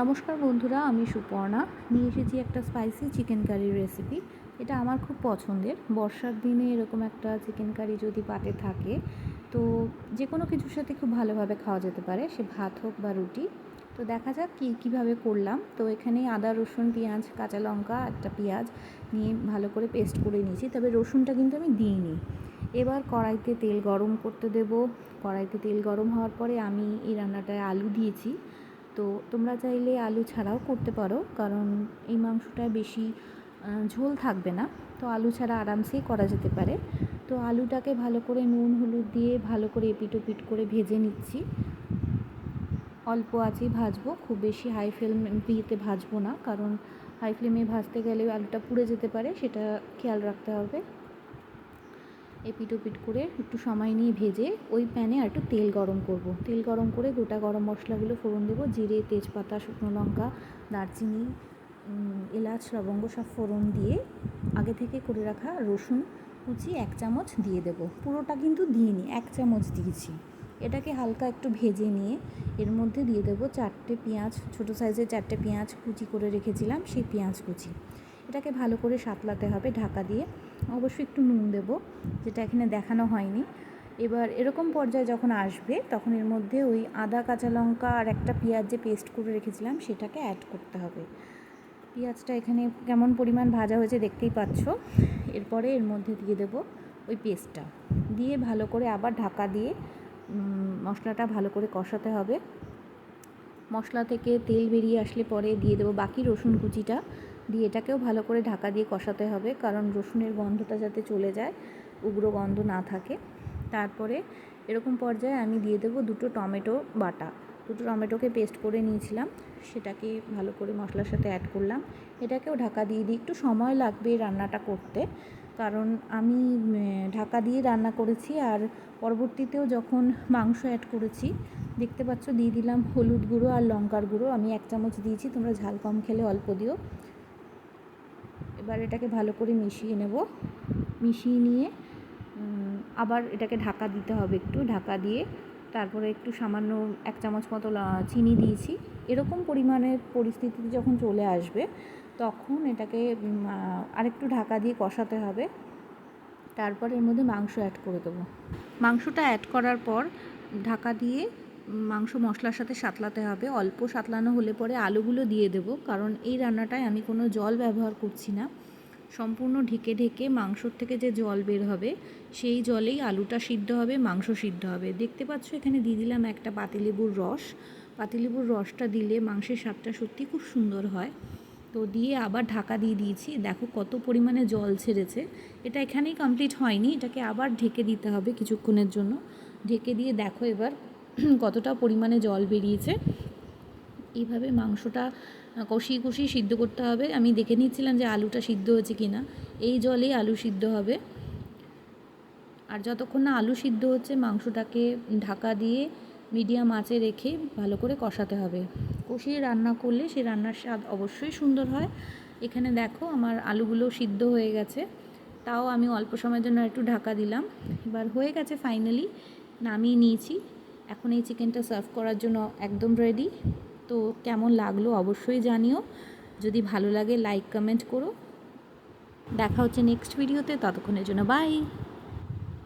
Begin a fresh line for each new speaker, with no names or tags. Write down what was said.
নমস্কার বন্ধুরা, আমি সুপর্ণা নিয়ে এসেছি একটা স্পাইসি চিকেন কারির রেসিপি। এটা আমার খুব পছন্দের। বর্ষার দিনে এরকম একটা চিকেন কারি যদি পাতে থাকে তো যে কোনো কিছুর সাথে খুব ভালোভাবে খাওয়া যেতে পারে, সে ভাত হোক বা রুটি। তো দেখা যাক কীভাবে করলাম। তো এখানে আদা, রসুন, পেঁয়াজ, কাঁচা লঙ্কা, একটা পেঁয়াজ নিয়ে ভালো করে পেস্ট করে নিয়েছি, তবে রসুনটা কিন্তু আমি দিইনি। এবার কড়াইতে তেল গরম করতে দেব। কড়াইতে তেল গরম হওয়ার পরে আমি এই রান্নাটায় আলু দিয়েছি। তো তোমরা চাইলে আলু ছাড়াও করতে পারো, কারণ এই মাংসটায় বেশি ঝোল থাকবে না, তো আলু ছাড়া আরামসেই করা যেতে পারে। তো আলুটাকে ভালো করে নুন হলুদ দিয়ে ভালো করে এপিট ওপিট করে ভেজে নিচ্ছি। অল্প আঁচেই ভাজবো, খুব বেশি হাই ফ্লেমে ভাজবো না, কারণ হাই ফ্লেমে ভাজতে গেলে আলুটা পুড়ে যেতে পারে, সেটা খেয়াল রাখতে হবে। এপিট ওপিট করে একটু সময় নিয়ে ভেজে ওই প্যানে আর একটু তেল গরম করব। তেল গরম করে গোটা গরম মশলাগুলো ফোড়ন দেবো। জিরে, তেজপাতা, শুকনো লঙ্কা, দারচিনি, এলাচ, লবঙ্গ সব ফোড়ন দিয়ে আগে থেকে করে রাখা রসুন কুচি 1 চামচ দিয়ে দেব। পুরোটা কিন্তু দিইনি, 1 চামচ দিয়েছি। এটাকে হালকা একটু ভেজে নিয়ে এর মধ্যে দিয়ে দেবো 4টে পেঁয়াজ, ছোটো সাইজের 4টে পেঁয়াজ কুচি করে রেখেছিলাম, সেই পেঁয়াজ কুচি। এটাকে ভালো করে সাঁতলাতে হবে ঢাকা দিয়ে। অবশ্যই একটু নুন দেবো, যেটা এখানে দেখানো হয়নি। এবার এরকম পর্যায়ে যখন আসবে তখন এর মধ্যে ওই আদা, কাঁচা লঙ্কা আর একটা পেঁয়াজ যে পেস্ট করে রেখেছিলাম সেটাকে অ্যাড করতে হবে। পেঁয়াজটা এখানে কেমন পরিমাণ ভাজা হয়েছে দেখতেই পাচ্ছ। এরপরে এর মধ্যে দিয়ে দেবো ওই পেস্টটা, দিয়ে ভালো করে আবার ঢাকা দিয়ে মশলাটা ভালো করে কষাতে হবে। মশলা থেকে তেল বেরিয়ে আসলে পরে দিয়ে দেবো বাকি রসুন কুচিটা, দিয়ে এটাকেও ভালো করে ঢাকা দিয়ে কষাতে হবে, কারণ রসুনের গন্ধটা যাতে চলে যায়, উগ্র গন্ধ না থাকে। তারপরে এরকম পর্যায়ে আমি দিয়ে দেবো 2টো টমেটো বাটা। 2টো টমেটোকে পেস্ট করে নিয়েছিলাম, সেটাকে ভালো করে মশলার সাথে অ্যাড করলাম। এটাকেও ঢাকা দিয়ে দিই, একটু সময় লাগবে রান্নাটা করতে, কারণ আমি ঢাকা দিয়ে রান্না করেছি। আর পরবর্তীতেও যখন মাংস অ্যাড করেছি দেখতে পাচ্ছ দিয়ে দিলাম হলুদ গুঁড়ো আর লঙ্কার গুঁড়ো, আমি 1 চামচ দিয়েছি, তোমরা ঝাল কম খেলে অল্প দিও। এবার এটাকে ভালো করে মিশিয়ে নেব। মিশিয়ে নিয়ে আবার এটাকে ঢাকা দিতে হবে, একটু ঢাকা দিয়ে তারপরে একটু সামান্য 1 চামচ মতো চিনি দিয়েছি। এরকম পরিমাণের পরিস্থিতিতে যখন চলে আসবে তখন এটাকে আরেকটু ঢাকা দিয়ে কষাতে হবে। তারপর এর মধ্যে মাংস অ্যাড করে দেবো। মাংসটা অ্যাড করার পর ঢাকা দিয়ে মাংস মশলার সাথে সাঁতলাতে হবে। অল্প সাঁতলানো হলে পরে আলুগুলো দিয়ে দেব, কারণ এই রান্নাটায় আমি কোনো জল ব্যবহার করছি না। সম্পূর্ণ ঢেকে ঢেকে মাংসর থেকে যে জল বের হবে সেই জলেই আলুটা সিদ্ধ হবে, মাংস সিদ্ধ হবে। দেখতে পাচ্ছ এখানে দিয়ে দিলাম একটা পাতিলেবুর রস। পাতিলেবুর রসটা দিলে মাংসের স্বাদটা সত্যি খুব সুন্দর হয়। তো দিয়ে আবার ঢাকা দিয়ে দিয়েছি, দেখো কত পরিমাণে জল ছেড়েছে। এটা এখানেই কমপ্লিট হয়নি, এটাকে আবার ঢেকে দিতে হবে কিছুক্ষণের জন্য। ঢেকে দিয়ে দেখো এবার কতটা পরিমাণে জল বেরিয়েছে। এইভাবে মাংসটা কষিয়ে কষিয়ে সিদ্ধ করতে হবে। আমি দেখে নিচ্ছিলাম যে আলুটা সিদ্ধ হয়েছে কি না, এই জলেই আলু সিদ্ধ হবে। আর যতক্ষণ না আলু সিদ্ধ হচ্ছে মাংসটাকে ঢাকা দিয়ে মিডিয়াম আঁচে রেখে ভালো করে কষাতে হবে। কষিয়ে রান্না করলে সেই রান্নার স্বাদ অবশ্যই সুন্দর হয়। এখানে দেখো আমার আলুগুলো সিদ্ধ হয়ে গেছে, তাও আমি অল্প সময়ের জন্য একটু ঢাকা দিলাম। এবার হয়ে গেছে, ফাইনালি নামিয়ে নিয়েছি। এখন এই চিকেনটা সার্ভ করার জন্য একদম রেডি। তো কেমন লাগলো অবশ্যই জানিও, যদি ভালো লাগে লাইক কমেন্ট করো। দেখা হচ্ছে নেক্সট ভিডিওতে, ততক্ষণের জন্য বাই।